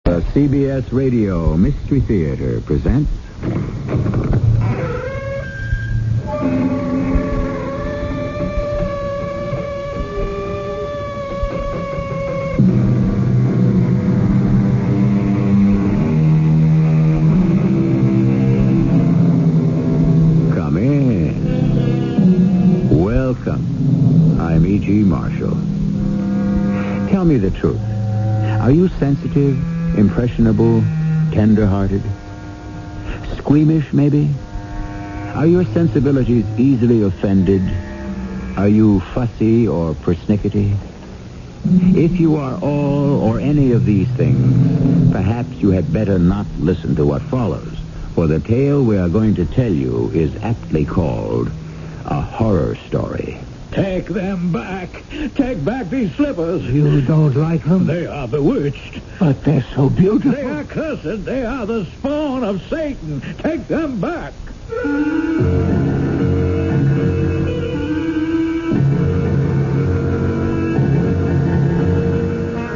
The CBS Radio Mystery Theater presents... Come in. Welcome. I'm E.G. Marshall. Tell me the truth. Are you sensitive, impressionable, tender-hearted? Squeamish, maybe? Are your sensibilities easily offended? Are you fussy or persnickety? If you are all or any of these things, perhaps you had better not listen to what follows, for the tale we are going to tell you is aptly called a horror story. Take them back. Take back these slippers. You don't like them? They are bewitched. But they're so beautiful. They are cursed. They are the spawn of Satan. Take them back.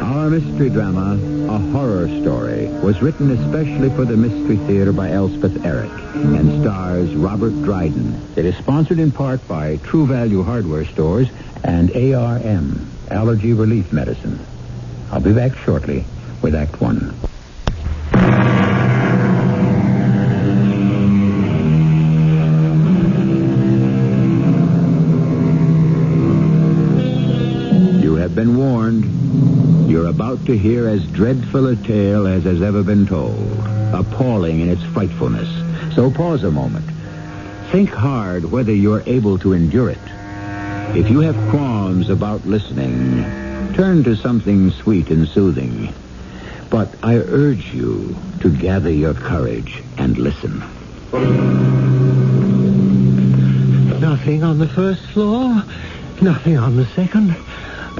Our mystery drama, A Horror Story, was written especially for the Mystery Theater by Elspeth Eric and stars Robert Dryden. It is sponsored in part by True Value Hardware Stores and ARM, Allergy Relief Medicine. I'll be back shortly with Act One. You have been warned. You're about to hear as dreadful a tale as has ever been told. Appalling in its frightfulness. So pause a moment. Think hard whether you're able to endure it. If you have qualms about listening, turn to something sweet and soothing. But I urge you to gather your courage and listen. Nothing on the first floor, nothing on the second.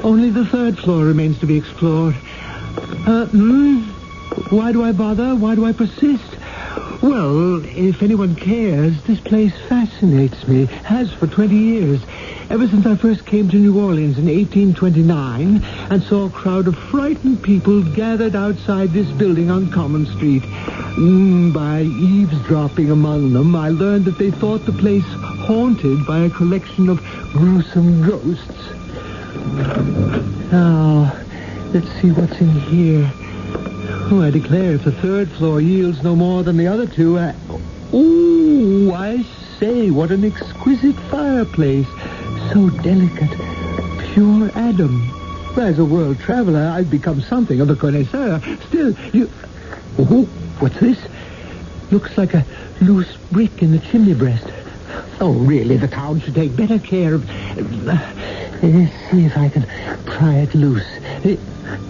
Only the third floor remains to be explored. Why do I bother? Why do I persist? Well, if anyone cares, this place fascinates me. Has for 20 years. Ever since I first came to New Orleans in 1829 and saw a crowd of frightened people gathered outside this building on Common Street. By eavesdropping among them, I learned that they thought the place haunted by a collection of gruesome ghosts. Now, let's see what's in here. Oh, I declare, if the third floor yields no more than the other two, I say, what an exquisite fireplace. So delicate, pure Adam. As a world traveler, I've become something of a connoisseur. Still, Oh, what's this? Looks like a loose brick in the chimney breast. Oh, really, the town should take better care of... Let's see if I can pry it loose.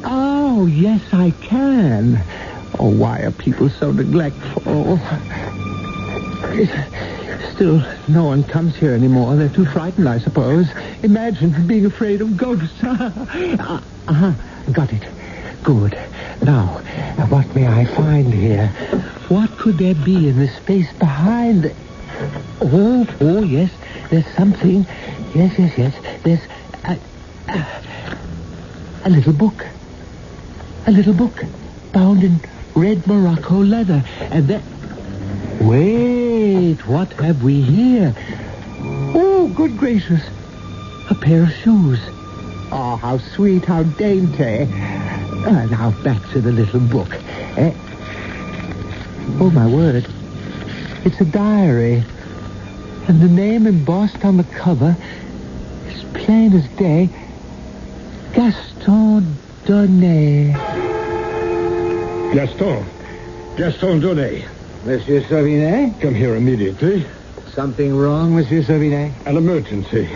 Oh, yes, I can. Oh, why are people so neglectful? Still, no one comes here anymore. They're too frightened, I suppose. Imagine being afraid of ghosts. Got it. Good. Now, what may I find here? What could there be in the space behind the... Oh, yes. There's something. Yes. There's a little book. A little book bound in red Morocco leather. And then... Wait, what have we here? Oh, good gracious. A pair of shoes. Oh, how sweet, how dainty. Now back to the little book. Oh, my word. It's a diary. And the name embossed on the cover is plain as day. Gaston Donnet. Gaston Donnet. Monsieur Sauvinet? Come here immediately. Something wrong, Monsieur Sauvinet? An emergency.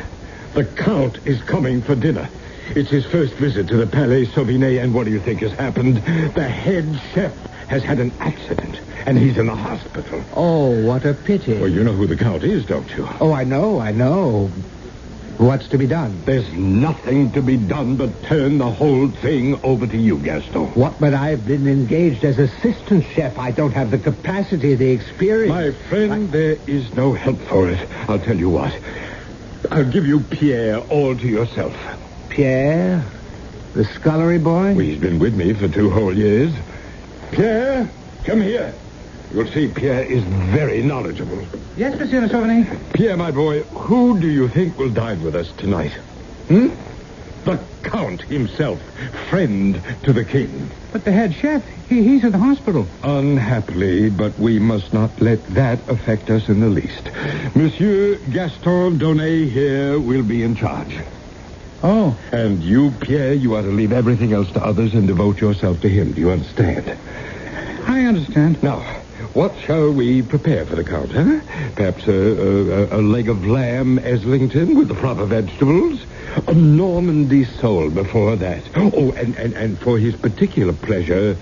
The Count is coming for dinner. It's his first visit to the Palais Sauvinet, and what do you think has happened? The head chef has had an accident, and he's in the hospital. Oh, what a pity. Well, you know who the Count is, don't you? Oh, I know. What's to be done? There's nothing to be done but turn the whole thing over to you, Gaston. What? But I've been engaged as assistant chef. I don't have the capacity, the experience. My friend, there is no help for it. I'll tell you what. I'll give you Pierre all to yourself. Pierre? The scullery boy? Well, he's been with me for 2 whole years. Pierre, come here. You'll see Pierre is very knowledgeable. Yes, Monsieur de Sauvigny. Pierre, my boy, who do you think will dine with us tonight? Hmm? The Count himself, friend to the king. But the head chef, he's in the hospital. Unhappily, but we must not let that affect us in the least. Monsieur Gaston Donnet here will be in charge. Oh. And you, Pierre, you are to leave everything else to others and devote yourself to him. Do you understand? I understand. Now, what shall we prepare for the Count, huh? Perhaps a leg of lamb Eslington with the proper vegetables? A Normandy sole before that. Oh, and for his particular pleasure,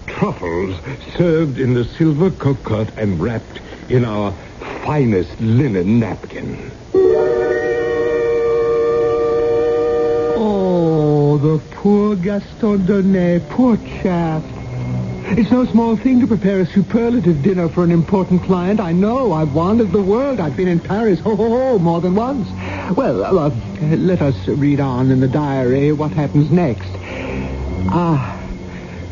truffles served in the silver cocotte and wrapped in our finest linen napkin. Oh, the poor Gaston Donnet, poor chap. It's no small thing to prepare a superlative dinner for an important client. I know. I've wandered the world. I've been in Paris, more than once. Well, let us read on in the diary what happens next.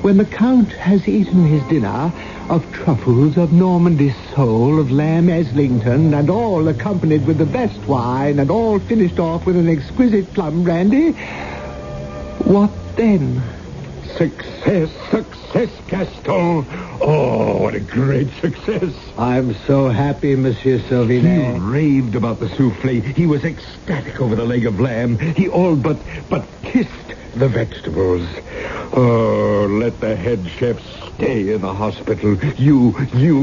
When the Count has eaten his dinner of truffles, of Normandy sole, of lamb Eslington, and all accompanied with the best wine, and all finished off with an exquisite plum brandy, what then? Success, Gaston. Oh, what a great success. I'm so happy, Monsieur He Sauvinet. raved about the souffle. He was ecstatic over the leg of lamb. He all but kissed the vegetables. Oh, let the head chef stay in the hospital. You,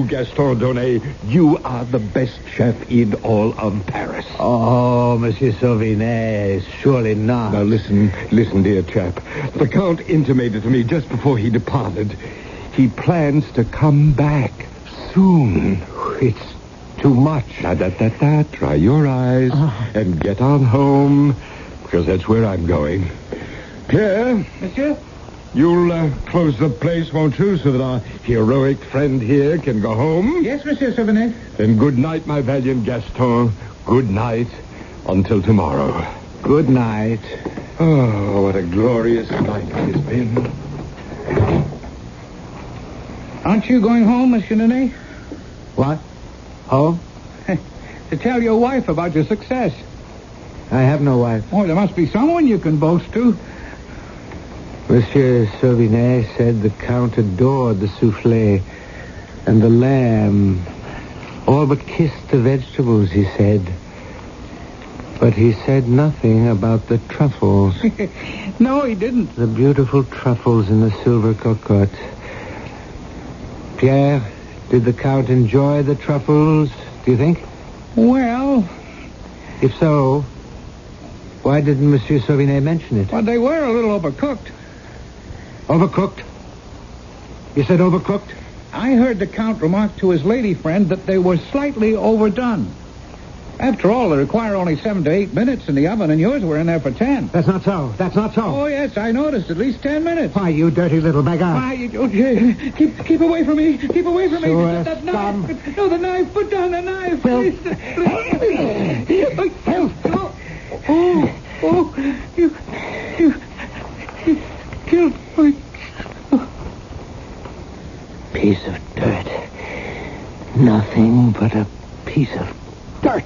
Gaston Donnet, you are the best chef in all of Paris. Oh, Monsieur Sauvinet, surely not. Now listen, dear chap. The Count intimated to me just before he departed. He plans to come back soon. It's too much. Dry your eyes and get on home, because that's where I'm going. Pierre? Monsieur? You'll close the place, won't you, so that our heroic friend here can go home? Yes, Monsieur Sauvinet. Then good night, my valiant Gaston. Good night until tomorrow. Good night. Oh, what a glorious night it has been. Aren't you going home, Monsieur Donnet? What? Home? To tell your wife about your success. I have no wife. Oh, there must be someone you can boast to. Monsieur Sauvinet said the Count adored the souffle and the lamb. All but kissed the vegetables, he said. But he said nothing about the truffles. No, he didn't. The beautiful truffles in the silver cocotte. Pierre, did the Count enjoy the truffles, do you think? Well... If so, why didn't Monsieur Sauvinet mention it? Well, they were a little overcooked. Overcooked? You said overcooked? I heard the Count remark to his lady friend that they were slightly overdone. After all, they require only 7 to 8 minutes in the oven, and yours were in there for 10. That's not so. Oh, yes, I noticed. At least 10 minutes. Why, you dirty little beggar. Why, keep away from me. Keep away from me. That knife. No, the knife. Put down the knife. Please. You killed me. Piece of dirt. Nothing but a piece of dirt.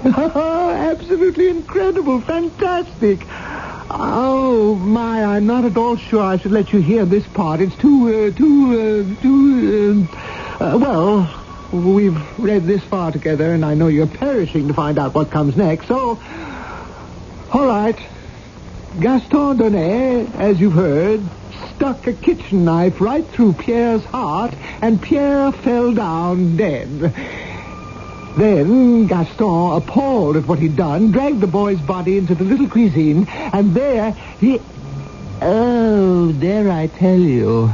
Absolutely incredible. Fantastic. Oh, my, I'm not at all sure I should let you hear this part. It's well, we've read this far together, and I know you're perishing to find out what comes next, so... All right. Gaston Donnet, as you've heard, stuck a kitchen knife right through Pierre's heart, and Pierre fell down dead. Then Gaston, appalled at what he'd done, dragged the boy's body into the little cuisine, and there he... Oh, there I tell you.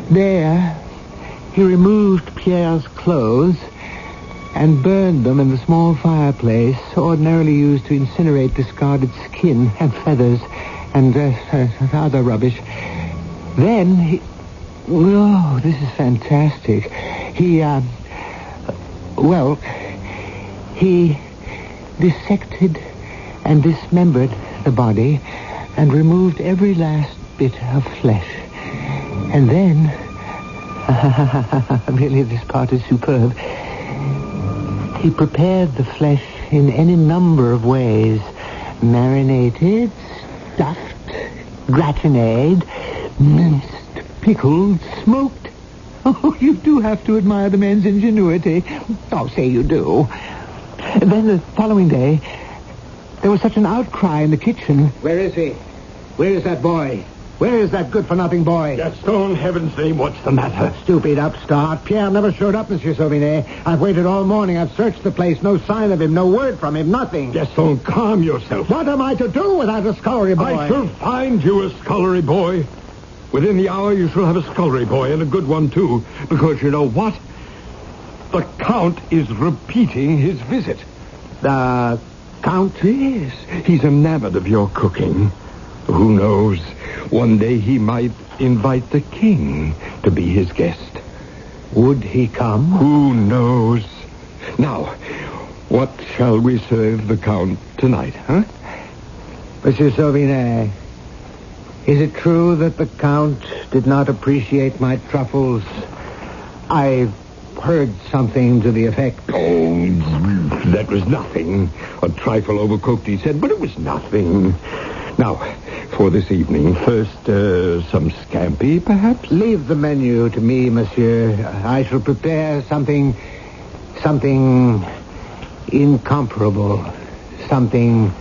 There, he removed Pierre's clothes and burned them in the small fireplace ordinarily used to incinerate discarded skin and feathers and other rubbish. Then he... Oh, this is fantastic. He dissected and dismembered the body and removed every last bit of flesh. And then... really, this part is superb. He prepared the flesh in any number of ways. Marinated, stuffed, gratinade, minced, pickled, smoked. Oh, you do have to admire the man's ingenuity. Oh, say you do. Then the following day, there was such an outcry in the kitchen. Where is he? Where is that boy? Where is that good-for-nothing boy? Gaston, heaven's name, what's the matter? Stupid upstart. Pierre never showed up, Monsieur Sauvinet. I've waited all morning. I've searched the place. No sign of him. No word from him. Nothing. Gaston, calm yourself. What am I to do without a scullery boy? I shall find you a scullery boy. Within the hour, you shall have a scullery boy, and a good one, too. Because you know what? The Count is repeating his visit. The Count? Yes. He's enamored of your cooking. Who knows? One day he might invite the king to be his guest. Would he come? Who knows? Now, what shall we serve the Count tonight, huh? Monsieur Sauvinet, is it true that the Count did not appreciate my truffles? I heard something to the effect. Oh, that was nothing. A trifle overcooked, he said, but it was nothing. Now, for this evening, first, some scampi, perhaps? Leave the menu to me, monsieur. I shall prepare something incomparable, something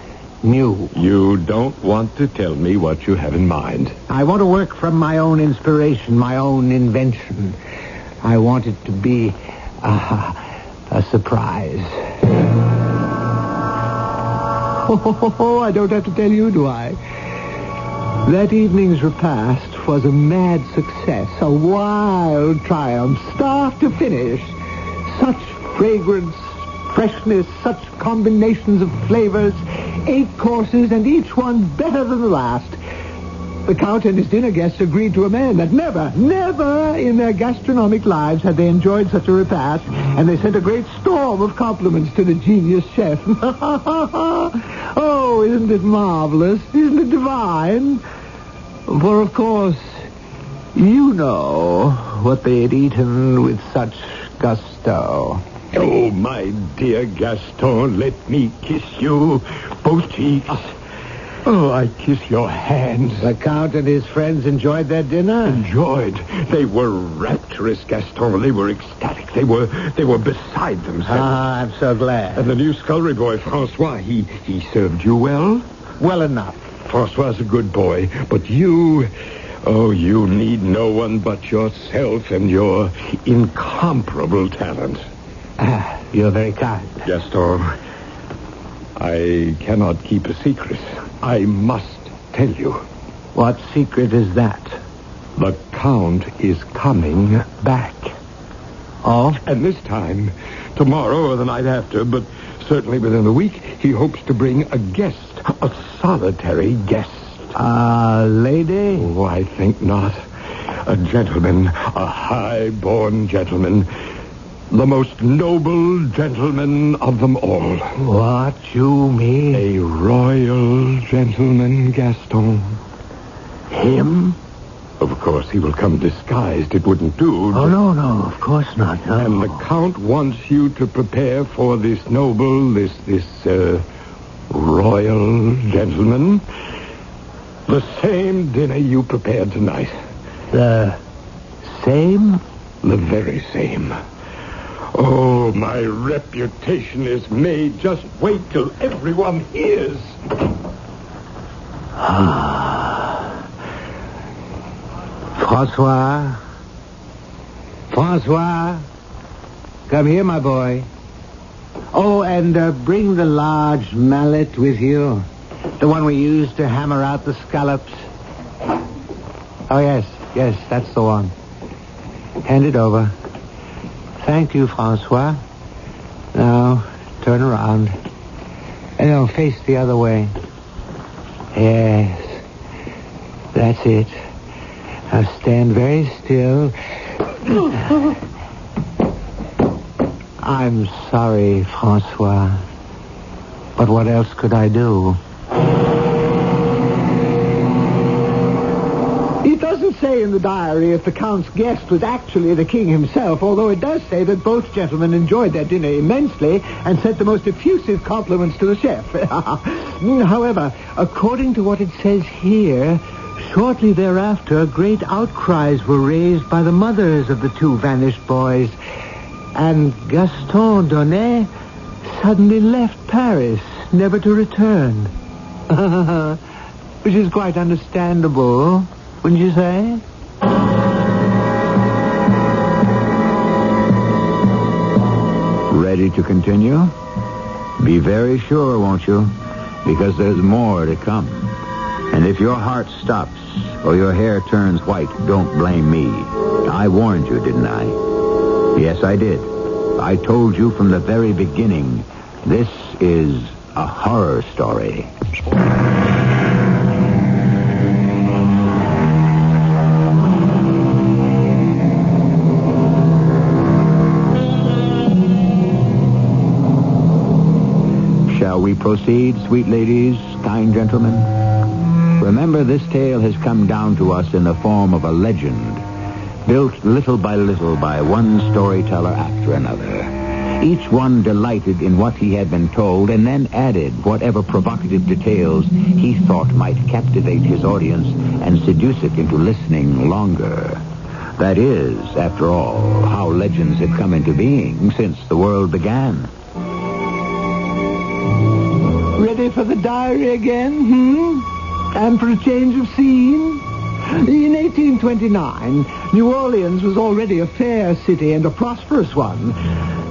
new. You don't want to tell me what you have in mind. I want to work from my own inspiration, my own invention. I want it to be a surprise. Oh, I don't have to tell you, do I? That evening's repast was a mad success, a wild triumph, start to finish. Such fragrance, freshness, such combinations of flavors, 8 courses, and each one better than the last. The Count and his dinner guests agreed to a man that never in their gastronomic lives had they enjoyed such a repast, and they sent a great storm of compliments to the genius chef. Oh, isn't it marvelous? Isn't it divine? For, of course, you know what they had eaten with such gusto. Oh, my dear Gaston, let me kiss you, both cheeks. Oh, I kiss your hands. The Count and his friends enjoyed their dinner? Enjoyed. They were rapturous, Gaston. They were ecstatic. They were beside themselves. Ah, I'm so glad. And the new scullery boy, Francois, he served you well? Well enough. Francois's a good boy, but you need no one but yourself and your incomparable talent. You're very kind. Gaston, I cannot keep a secret. I must tell you. What secret is that? The Count is coming back. Oh? And this time, tomorrow or the night after, but certainly within a week, he hopes to bring a guest, a solitary guest. A lady? Oh, I think not. A gentleman, a high-born gentleman. The most noble gentleman of them all. What you mean? A royal gentleman, Gaston. Him? Of course, he will come disguised. It wouldn't do. Oh, no, of course not. No. And the Count wants you to prepare for this noble, this royal gentleman the same dinner you prepared tonight. The same? The very same. Oh, my reputation is made. Just wait till everyone hears. Francois? Come here, my boy. Oh, and bring the large mallet with you. The one we used to hammer out the scallops. Oh, yes, that's the one. Hand it over. Thank you, Francois. Now, turn around. No, face the other way. Yes. That's it. Now stand very still. I'm sorry, Francois. But what else could I do? say in the diary if the Count's guest was actually the king himself, although it does say that both gentlemen enjoyed their dinner immensely and sent the most effusive compliments to the chef. However, according to what it says here, shortly thereafter, great outcries were raised by the mothers of the two vanished boys, and Gaston Donnet suddenly left Paris, never to return. Which is quite understandable, wouldn't you say? Ready to continue? Be very sure, won't you? Because there's more to come. And if your heart stops or your hair turns white, don't blame me. I warned you, didn't I? Yes, I did. I told you from the very beginning, this is a horror story. Shall we proceed, sweet ladies, kind gentlemen? Remember, this tale has come down to us in the form of a legend, built little by little by one storyteller after another. Each one delighted in what he had been told and then added whatever provocative details he thought might captivate his audience and seduce it into listening longer. That is, after all, how legends have come into being since the world began. Ready for the diary again, And for a change of scene? In 1829, New Orleans was already a fair city and a prosperous one.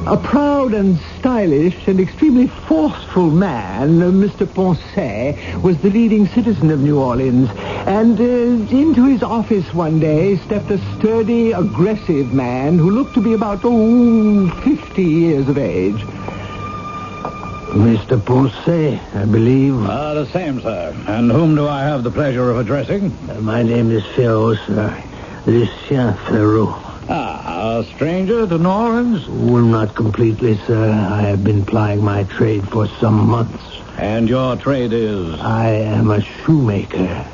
A proud and stylish and extremely forceful man, Mr. Poncet, was the leading citizen of New Orleans. And into his office one day stepped a sturdy, aggressive man who looked to be about, 50 years of age. Mr. Poncet, I believe. The same, sir. And whom do I have the pleasure of addressing? My name is Ferraud, sir. Lucien Ferraud. A stranger to New Orleans? Well, not completely, sir. I have been plying my trade for some months. And your trade is? I am a shoemaker.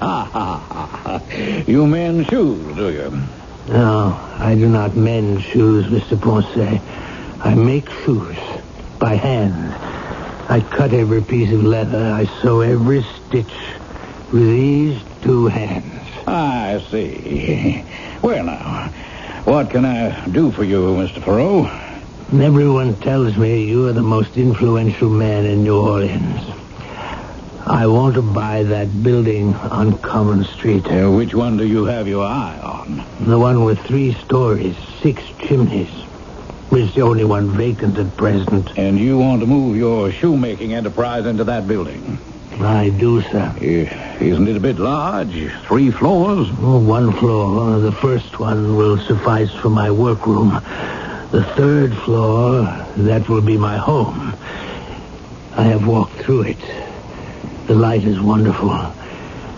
You mend shoes, do you? No, I do not mend shoes, Mr. Poncet. I make shoes by hand. I cut every piece of leather. I sew every stitch with these two hands. I see. Well, now, what can I do for you, Mr. Ferraud? Everyone tells me you are the most influential man in New Orleans. I want to buy that building on Common Street. Which one do you have your eye on? The one with 3 stories, 6 chimneys. It's the only one vacant at present. And you want to move your shoemaking enterprise into that building? I do, sir. Isn't it a bit large? 3 floors? 1 floor. The first one will suffice for my workroom. The 3rd floor, that will be my home. I have walked through it. The light is wonderful.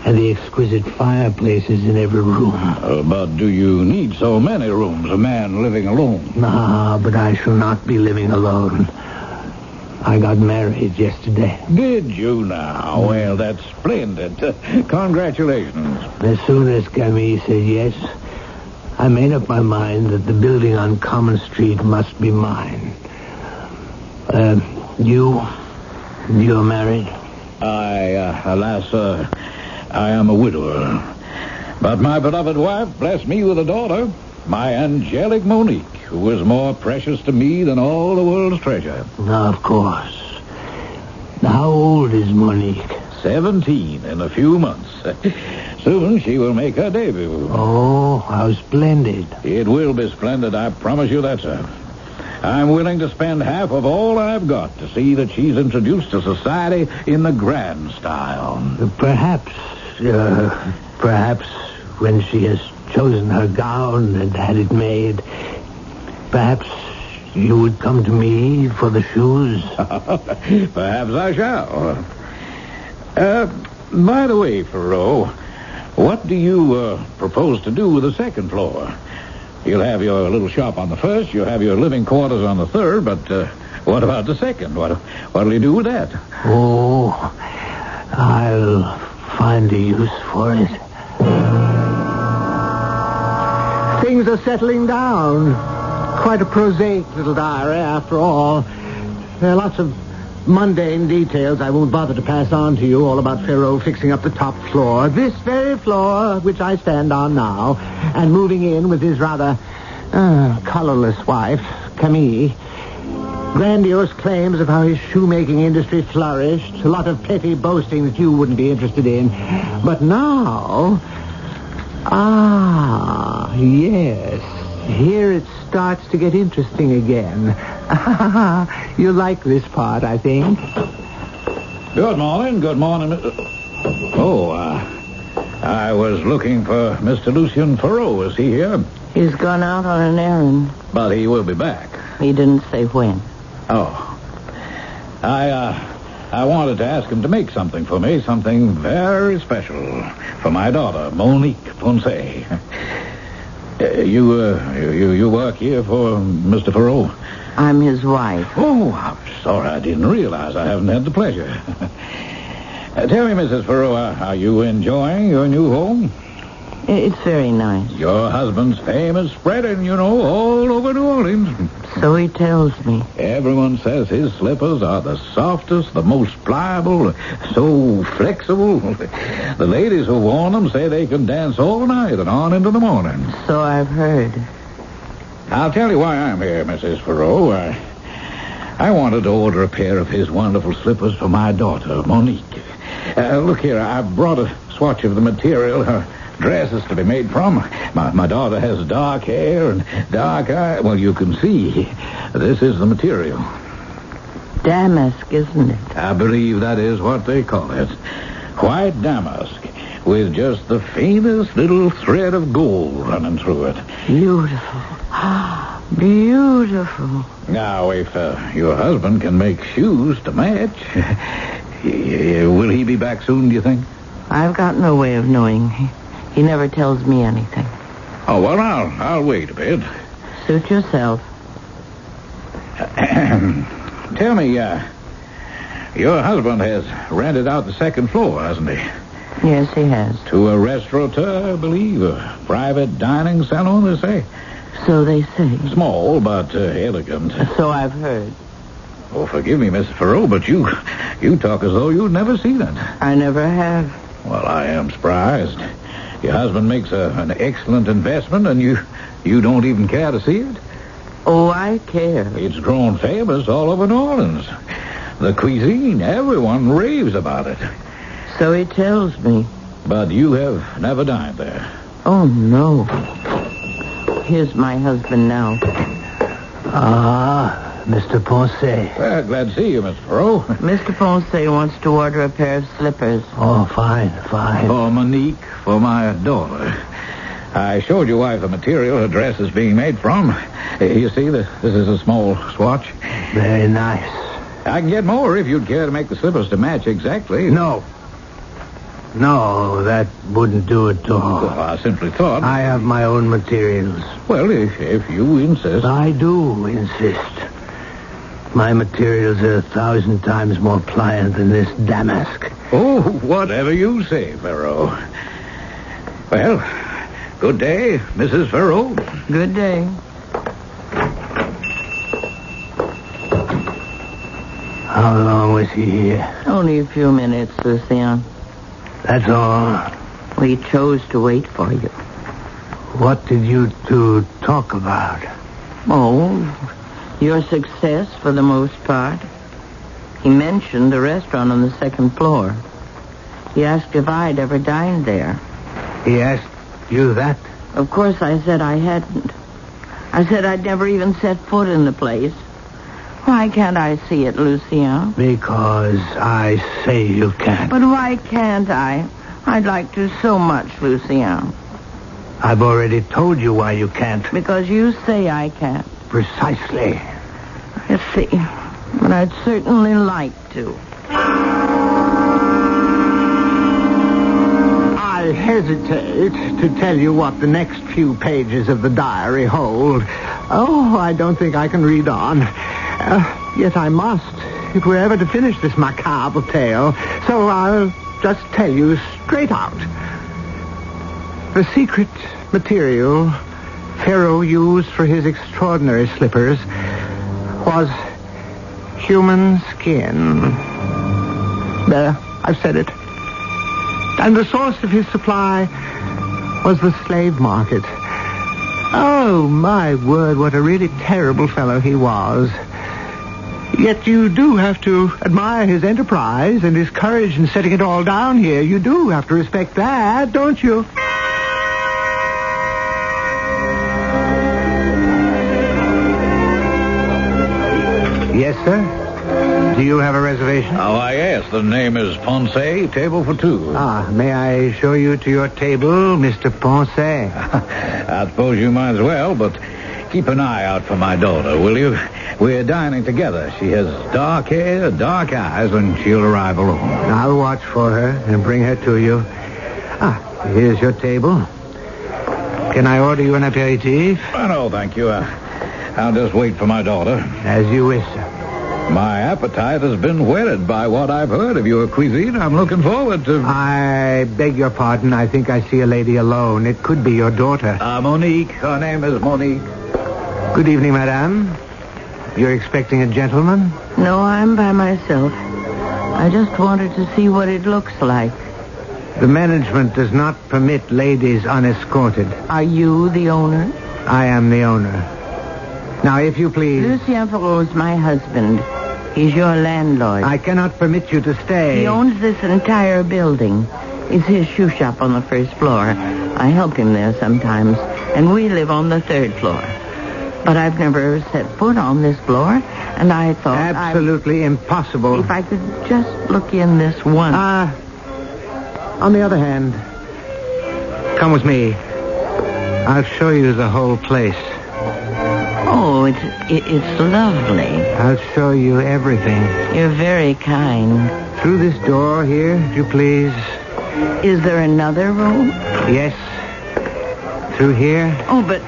And the exquisite fireplaces in every room. But do you need so many rooms, a man living alone? But I shall not be living alone. I got married yesterday. Did you now? Well, that's splendid. Congratulations. As soon as Camille said yes, I made up my mind that the building on Common Street must be mine. You're married? Alas, I am a widower. But my beloved wife blessed me with a daughter, my angelic Monique, who is more precious to me than all the world's treasure. Of course. How old is Monique? 17 in a few months. Soon she will make her debut. Oh, how splendid. It will be splendid, I promise you that, sir. I'm willing to spend half of all I've got to see that she's introduced to society in the grand style. Perhaps when she has chosen her gown and had it made, perhaps you would come to me for the shoes. Perhaps I shall. By the way, Ferraud, what do you propose to do with the 2nd floor? You'll have your little shop on the 1st, you'll have your living quarters on the 3rd, but what about the 2nd? What'll you do with that? Oh, I'll find a use for it. things are settling down. Quite a prosaic little diary, after all. There are lots of mundane details I won't bother to pass on to you, all about Pharaoh fixing up the top floor, this very floor which I stand on now, and moving in with his rather colorless wife, Camille. Grandiose claims of how his shoemaking industry flourished, a lot of petty boasting that you wouldn't be interested in. But now... yes, here it starts to get interesting again. You like this part, I think. Good morning. I was looking for Mr. Lucien Ferreau. Is he here? He's gone out on an errand. But he will be back. He didn't say when. Oh. I wanted to ask him to make something for me, something very special for my daughter, Monique Ponce. You work here for Mr. Ferreau? I'm his wife. Oh, I'm sorry. I didn't realize. I haven't had the pleasure. Tell me, Mrs. Ferreau, are you enjoying your new home? It's very nice. Your husband's fame is spreading, all over New Orleans. So he tells me. Everyone says his slippers are the softest, the most pliable, so flexible. The ladies who worn them say they can dance all night and on into the morning. So I've heard. I'll tell you why I'm here, Mrs. Ferreau. I wanted to order a pair of his wonderful slippers for my daughter, Monique. Look here, I brought a swatch of the material her dress is to be made from. My daughter has dark hair and dark eyes. Well, you can see. This is the material. Damask, isn't it? I believe that is what they call it. White damask, with just the faintest little thread of gold running through it. Beautiful. Beautiful. Now, if your husband can make shoes to match, will he be back soon, do you think? I've got no way of knowing. He never tells me anything. Oh, well, I'll wait a bit. Suit yourself. Tell me, your husband has rented out the second floor, hasn't he? Yes, he has. To a restaurateur, I believe. A private dining salon, they say. So they say. Small, but elegant. So I've heard. Oh, forgive me, Mrs. Ferreau, but you talk as though you'd never seen it. I never have. Well, I am surprised. Your husband makes an excellent investment, and you don't even care to see it? Oh, I care. It's grown famous all over New Orleans. The cuisine, everyone raves about it. So he tells me. But you have never dined there. Oh, no. Here's my husband now. Mr. Ponce. Well, glad to see you, Mr. Ferreau. Mr. Ponce wants to order a pair of slippers. Oh, fine. For Monique, for my daughter. I showed your wife the material her dress is being made from. You see, this is a small swatch. Very nice. I can get more if you'd care to make the slippers to match exactly. No, that wouldn't do it at all. Well, I simply thought... I have my own materials. Well, if you insist... I do insist. My materials are 1,000 times more pliant than this damask. Oh, whatever you say, Ferreau. Well, good day, Mrs. Ferreau. Good day. How long was he here? Only a few minutes, Lucien. That's all. We chose to wait for you. What did you two talk about? Oh, your success for the most part. He mentioned a restaurant on the second floor. He asked if I'd ever dined there. He asked you that? Of course, I said I hadn't. I said I'd never even set foot in the place. Why can't I see it, Lucien? Because I say you can't. But why can't I? I'd like to so much, Lucien. I've already told you why you can't. Because you say I can't. Precisely. I see. But I'd certainly like to. I hesitate to tell you what the next few pages of the diary hold. Oh, I don't think I can read on. Yet I must, if we're ever to finish this macabre tale. So I'll just tell you straight out. The secret material Pharaoh used for his extraordinary slippers was human skin. There, I've said it. And the source of his supply was the slave market. Oh, my word, what a really terrible fellow he was. Yet you do have to admire his enterprise and his courage in setting it all down here. You do have to respect that, don't you? Yes, sir? Do you have a reservation? Oh, yes. The name is Ponce, table for two. May I show you to your table, Mr. Ponce? I suppose you might as well, but keep an eye out for my daughter, will you? We're dining together. She has dark hair, dark eyes, and she'll arrive alone. I'll watch for her and bring her to you. Here's your table. Can I order you an aperitif? Oh, no, thank you. I'll just wait for my daughter. As you wish, sir. My appetite has been whetted by what I've heard of your cuisine. I'm looking forward to... I beg your pardon. I think I see a lady alone. It could be your daughter. Monique. Her name is Monique. Good evening, madame. You're expecting a gentleman? No, I'm by myself. I just wanted to see what it looks like. The management does not permit ladies unescorted. Are you the owner? I am the owner. Now, if you please... Lucien Perrault's my husband. He's your landlord. I cannot permit you to stay. He owns this entire building. It's his shoe shop on the first floor. I help him there sometimes. And we live on the third floor. But I've never set foot on this floor, and I thought... Absolutely impossible. If I could just look in this once. On the other hand, come with me. I'll show you the whole place. Oh, it's lovely. I'll show you everything. You're very kind. Through this door here, if you please. Is there another room? Yes. Through here. Oh, but...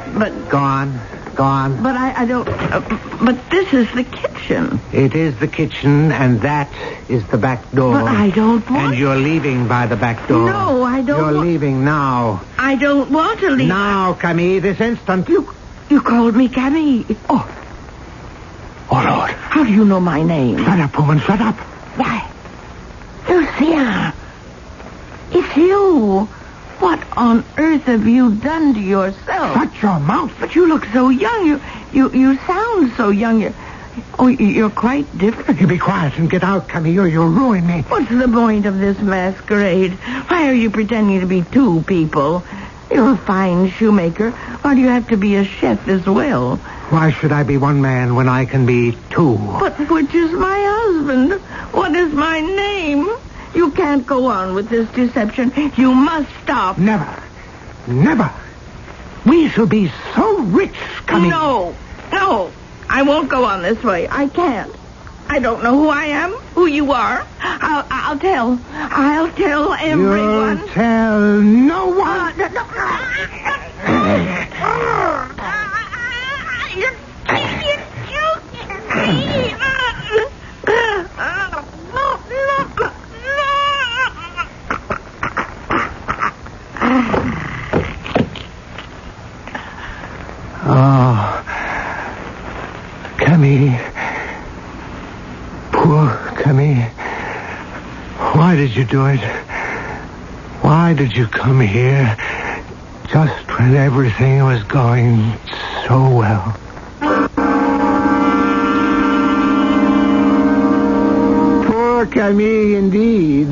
Gone. But I don't... but this is the kitchen. It is the kitchen, and that is the back door. But I don't want... And you're leaving by the back door. No, I don't... You're leaving now. I don't want to leave. Now, Camille, this instant. You called me Camille. Oh, Lord. How do you know my name? Shut up, woman, shut up. Why? Lucien. It's you. What on earth have you done to yourself? Shut your mouth. But you look so young. You sound so young. You're quite different. You be quiet and get out, Camille, or you'll ruin me. What's the point of this masquerade? Why are you pretending to be two people? You're a fine shoemaker. Why do you have to be a chef as well? Why should I be one man when I can be two? But which is my husband? What is my name? You can't go on with this deception. You must stop. Never. We shall be so rich, Camille. No. I won't go on this way. I can't. I don't know who I am, who you are. I'll tell everyone. You'll tell no one. Oh, Camille. Poor Camille. Why did you do it? Why did you come here just when everything was going so well? Poor Camille, indeed.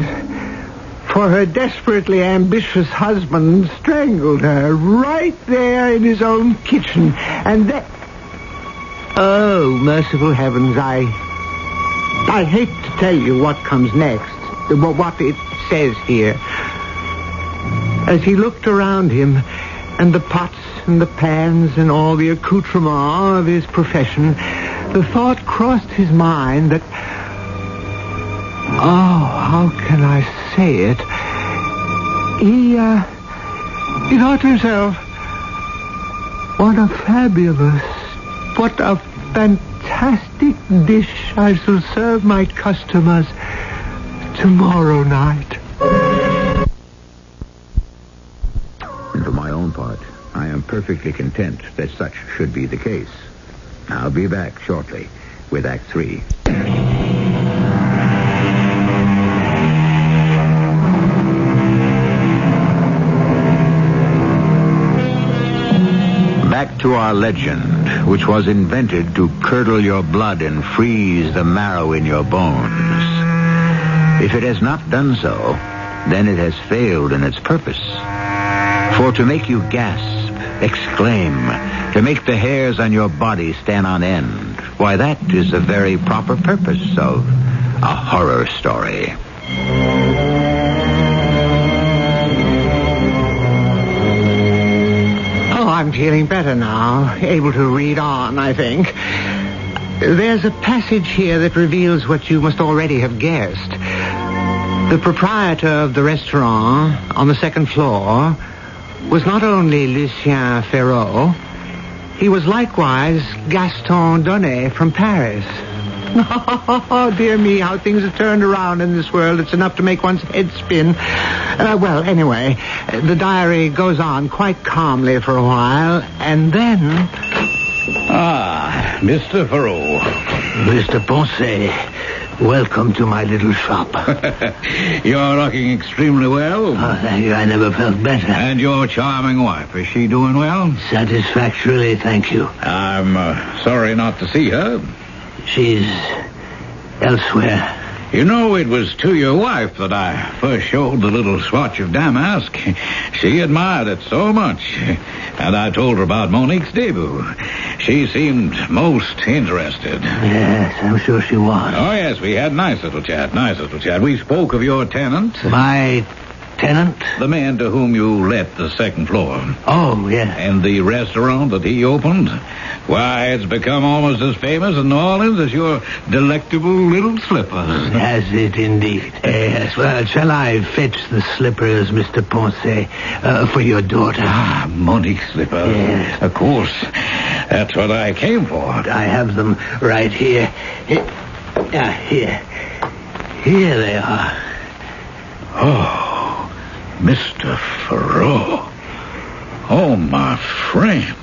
For her desperately ambitious husband strangled her right there in his own kitchen. And then... Oh, merciful heavens, I hate to tell you what comes next, what it says here. As he looked around him, and the pots and the pans and all the accoutrements of his profession, the thought crossed his mind that... Oh, how can I say it? He thought to himself, what a fantastic dish I shall serve my customers tomorrow night. And for my own part, I am perfectly content that such should be the case. I'll be back shortly with Act 3. Back to our legend, which was invented to curdle your blood and freeze the marrow in your bones. If it has not done so, then it has failed in its purpose. For to make you gasp, exclaim, to make the hairs on your body stand on end, why, that is the very proper purpose of a horror story. I'm feeling better now, able to read on, I think. There's a passage here that reveals what you must already have guessed. The proprietor of the restaurant on the second floor was not only Lucien Ferraud, he was likewise Gaston Donnet from Paris. Oh, dear me, how things have turned around in this world. It's enough to make one's head spin. Well, anyway, the diary goes on quite calmly for a while, and then... Ah, Mr. Ferraud. Mr. Ponce, welcome to my little shop. You're looking extremely well. Oh, thank you. I never felt better. And your charming wife, is she doing well? Satisfactorily, thank you. I'm sorry not to see her. She's elsewhere. You know, it was to your wife that I first showed the little swatch of damask. She admired it so much. And I told her about Monique's debut. She seemed most interested. Yes, I'm sure she was. Oh, yes, we had nice little chat. We spoke of your tenant. My tenant? The man to whom you let the second floor. Oh, yeah. And the restaurant that he opened. Why, it's become almost as famous in New Orleans as your delectable little slippers. Has it indeed? Yes. Well, shall I fetch the slippers, Mr. Ponce, for your daughter? Ah, Monique's slippers. Yes. Of course. That's what I came for. I have them right here. Here. Here they are. Oh, Mr. Ferraud. Oh, my friend.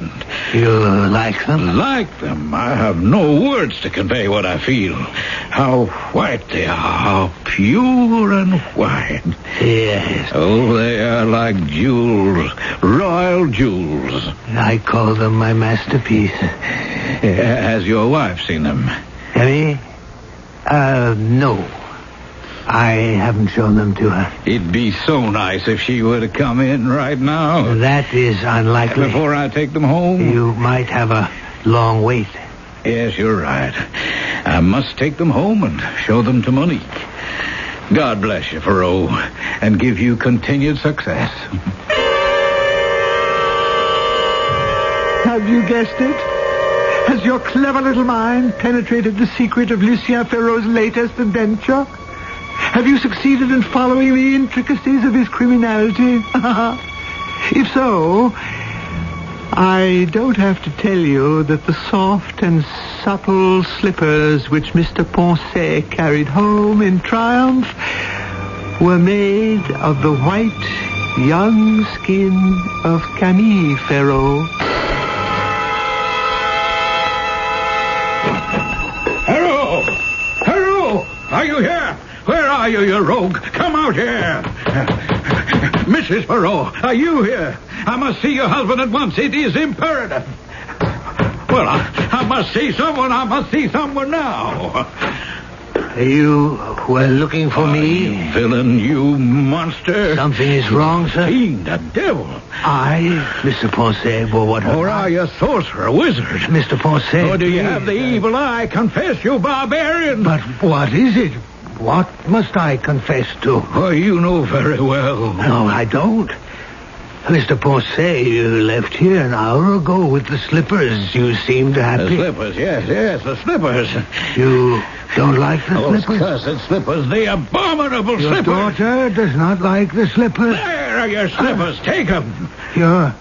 You like them? Like them? I have no words to convey what I feel. How white they are. How pure and white. Yes. Oh, they are like jewels. Royal jewels. I call them my masterpiece. Has your wife seen them? Emmy? No. I haven't shown them to her. It'd be so nice if she were to come in right now. That is unlikely. Before I take them home? You might have a long wait. Yes, you're right. I must take them home and show them to Monique. God bless you, Ferraud, and give you continued success. Have you guessed it? Has your clever little mind penetrated the secret of Lucien Ferraud's latest adventure? Have you succeeded in following the intricacies of his criminality? If so, I don't have to tell you that the soft and supple slippers which Mr. Ponce carried home in triumph were made of the white, young skin of Camille Ferraud. Ferraud! Are you here? Where are you, you rogue? Come out here. Mrs. Ferraud, are you here? I must see your husband at once. It is imperative. Well, I must see someone. I must see someone now. You were looking for me? You villain, you monster. Something is wrong, sir? Fiend, a devil. I, Mr. Ponce, well, what... Or are you a sorcerer, a wizard? Mr. Ponce... Or do you have the evil eye? Confess, you barbarian. But what is it? What must I confess to? Oh, you know very well. No, I don't. Mr. Ponce, you left here an hour ago with the slippers. You seemed happy. The slippers, yes, the slippers. You don't like the Those slippers? cursed slippers, the abominable Your slippers. daughter does not like the slippers. There are your slippers. Take them. You're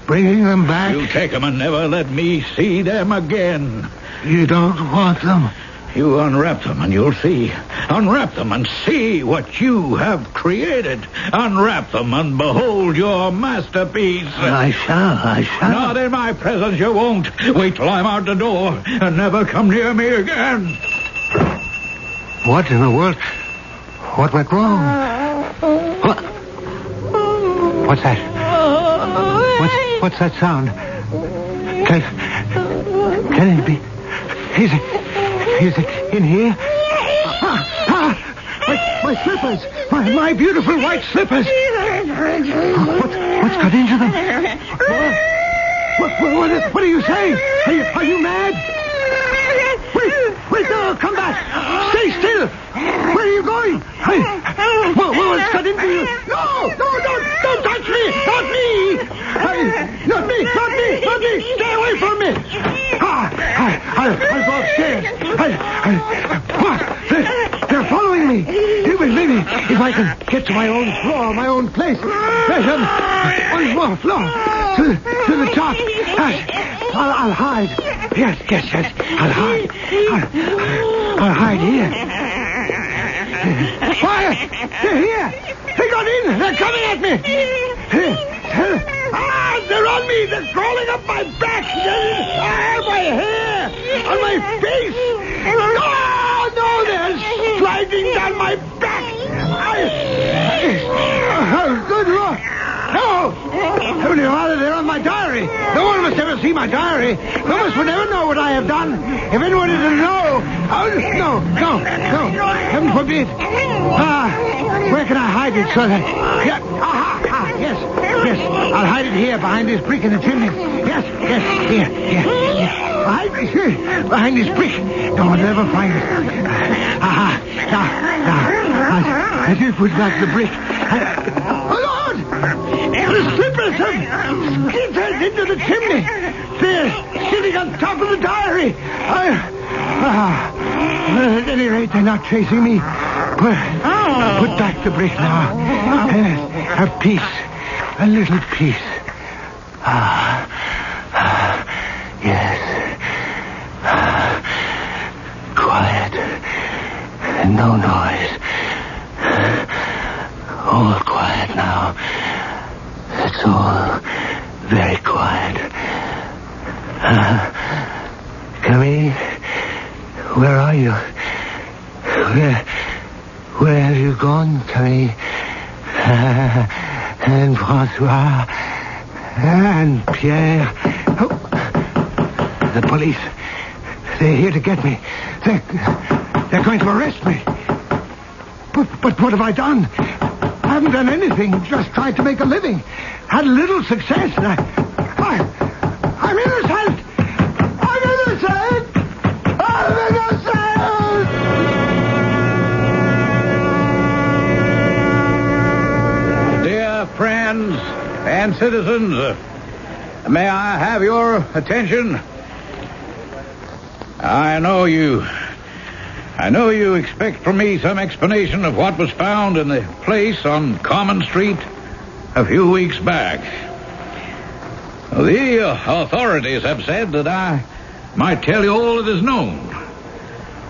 bringing them back? You take them and never let me see them again. You don't want them? You unwrap them and you'll see. Unwrap them and see what you have created. Unwrap them and behold your masterpiece. I shall. Not in my presence, you won't. Wait till I'm out the door and never come near me again. What in the world? What went wrong? What? What's that? What's that sound? Can it be? Is it in here? My slippers! My beautiful white slippers! What's got into them? What are you saying? Are you mad? Wait, no, come back! Stay still! Where are you going? What's got into you? No, don't touch me! Not me! Not me! Stay away from me! I'll go upstairs. They're following me. Maybe if I can get to my own floor, my own place. There's one more floor to the top. I'll hide. Yes. I'll hide. I'll hide here. Fire! They're here. They got in. They're coming at me. They're on me. They're crawling up my back. My hair. On my face. No, they're sliding down my back. Good Lord. No. Heavenly Father, they're on my diary. No one must ever see my diary. No one would ever know what I have done. If anyone is to know. No. Heaven forbid. Where can I hide it so that... Yes. I'll hide it here behind this brick in the chimney. Yes. Here. Behind this brick. No one will ever find it. Now. I did put back the brick. Oh, Lord! The slippers have skidded into the chimney. They're sitting on top of the diary. At any rate, they're not chasing me. Put back the brick now. Have peace. A little peace. Yes. Quiet. No noise. All quiet now. It's all very quiet. Camille, where are you? Where have you gone, Camille? And Francois and Pierre. Oh, the police. They're here to get me. They're going to arrest me. But what have I done? I haven't done anything. Just tried to make a living. Had a little success. And I'm innocent. I'm innocent. Dear friends and citizens, may I have your attention? I know you expect from me some explanation of what was found in the place on Common Street a few weeks back. The authorities have said that I might tell you all that is known,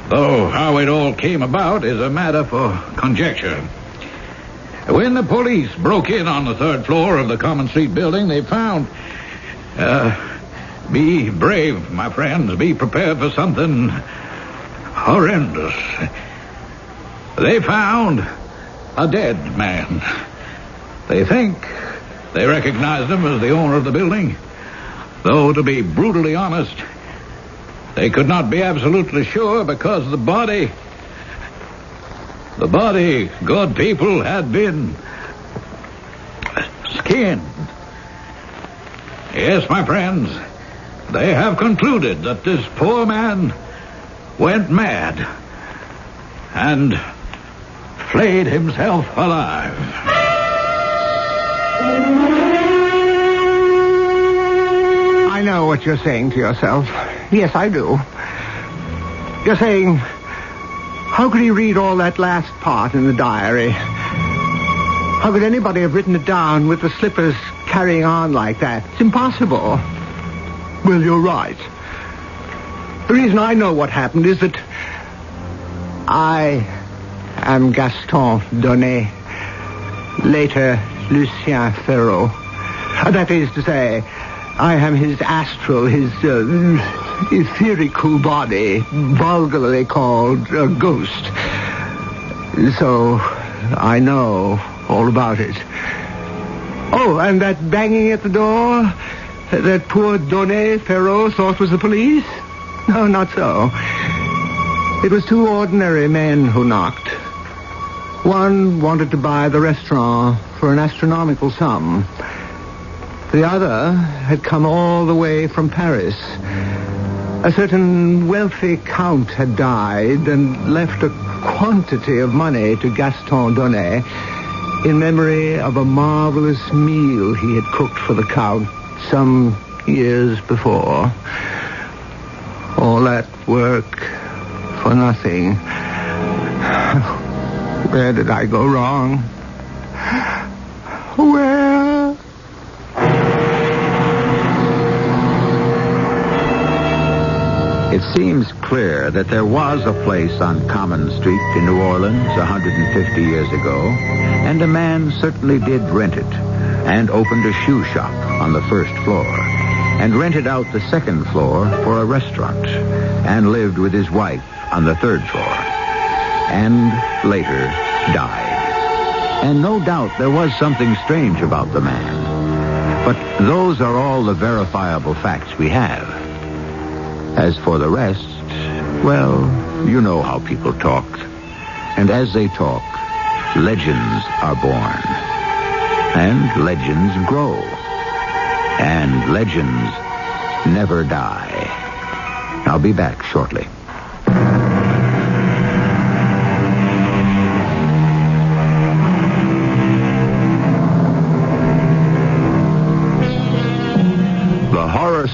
though how it all came about is a matter for conjecture. When the police broke in on the third floor of the Common Street building, they found... be brave, my friends. Be prepared for something horrendous. They found a dead man. They think they recognized him as the owner of the building, though, to be brutally honest, they could not be absolutely sure because the body, good people, had been skinned. Yes, my friends, they have concluded that this poor man went mad and flayed himself alive. I know what you're saying to yourself. Yes, I do. You're saying, how could he read all that last part in the diary? How could anybody have written it down with the slippers carrying on like that? It's impossible. Well, you're right. The reason I know what happened is that I am Gaston Donnet, later Lucien Ferraud. That is to say, I am his astral, his etherical body, vulgarly called a ghost. So I know all about it. Oh, and that banging at the door that poor Donnet Ferraud thought was the police? No, not so. It was two ordinary men who knocked. One wanted to buy the restaurant for an astronomical sum. The other had come all the way from Paris. A certain wealthy count had died and left a quantity of money to Gaston Donnet in memory of a marvelous meal he had cooked for the count some years before. All that work for nothing. Where did I go wrong? Where? It seems clear that there was a place on Common Street in New Orleans 150 years ago, and a man certainly did rent it, and opened a shoe shop on the first floor, and rented out the second floor for a restaurant, and lived with his wife on the third floor, and later died. And no doubt there was something strange about the man. But those are all the verifiable facts we have. As for the rest, well, you know how people talk. And as they talk, legends are born. And legends grow. And legends never die. I'll be back shortly.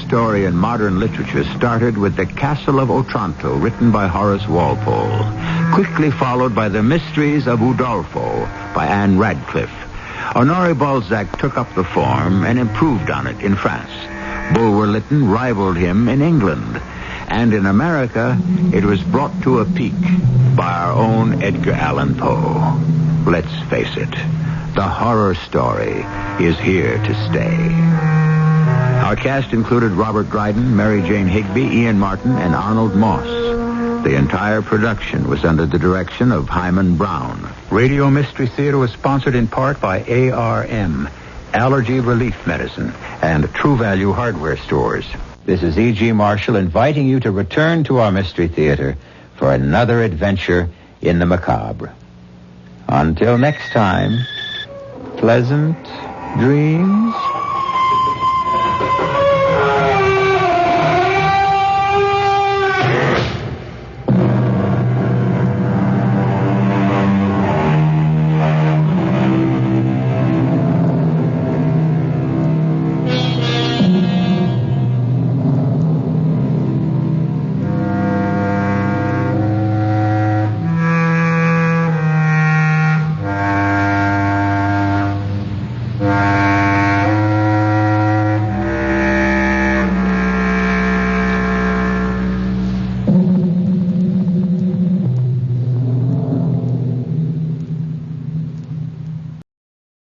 Story in modern literature started with The Castle of Otranto, written by Horace Walpole, quickly followed by The Mysteries of Udolpho by Anne Radcliffe. Honoré Balzac took up the form and improved on it in France. Bulwer Lytton rivaled him in England. And in America, it was brought to a peak by our own Edgar Allan Poe. Let's face it, the horror story is here to stay. Our cast included Robert Dryden, Mary Jane Higby, Ian Martin, and Arnold Moss. The entire production was under the direction of Hyman Brown. Radio Mystery Theater was sponsored in part by ARM, Allergy Relief Medicine, and True Value Hardware Stores. This is E.G. Marshall inviting you to return to our Mystery Theater for another adventure in the macabre. Until next time, pleasant dreams.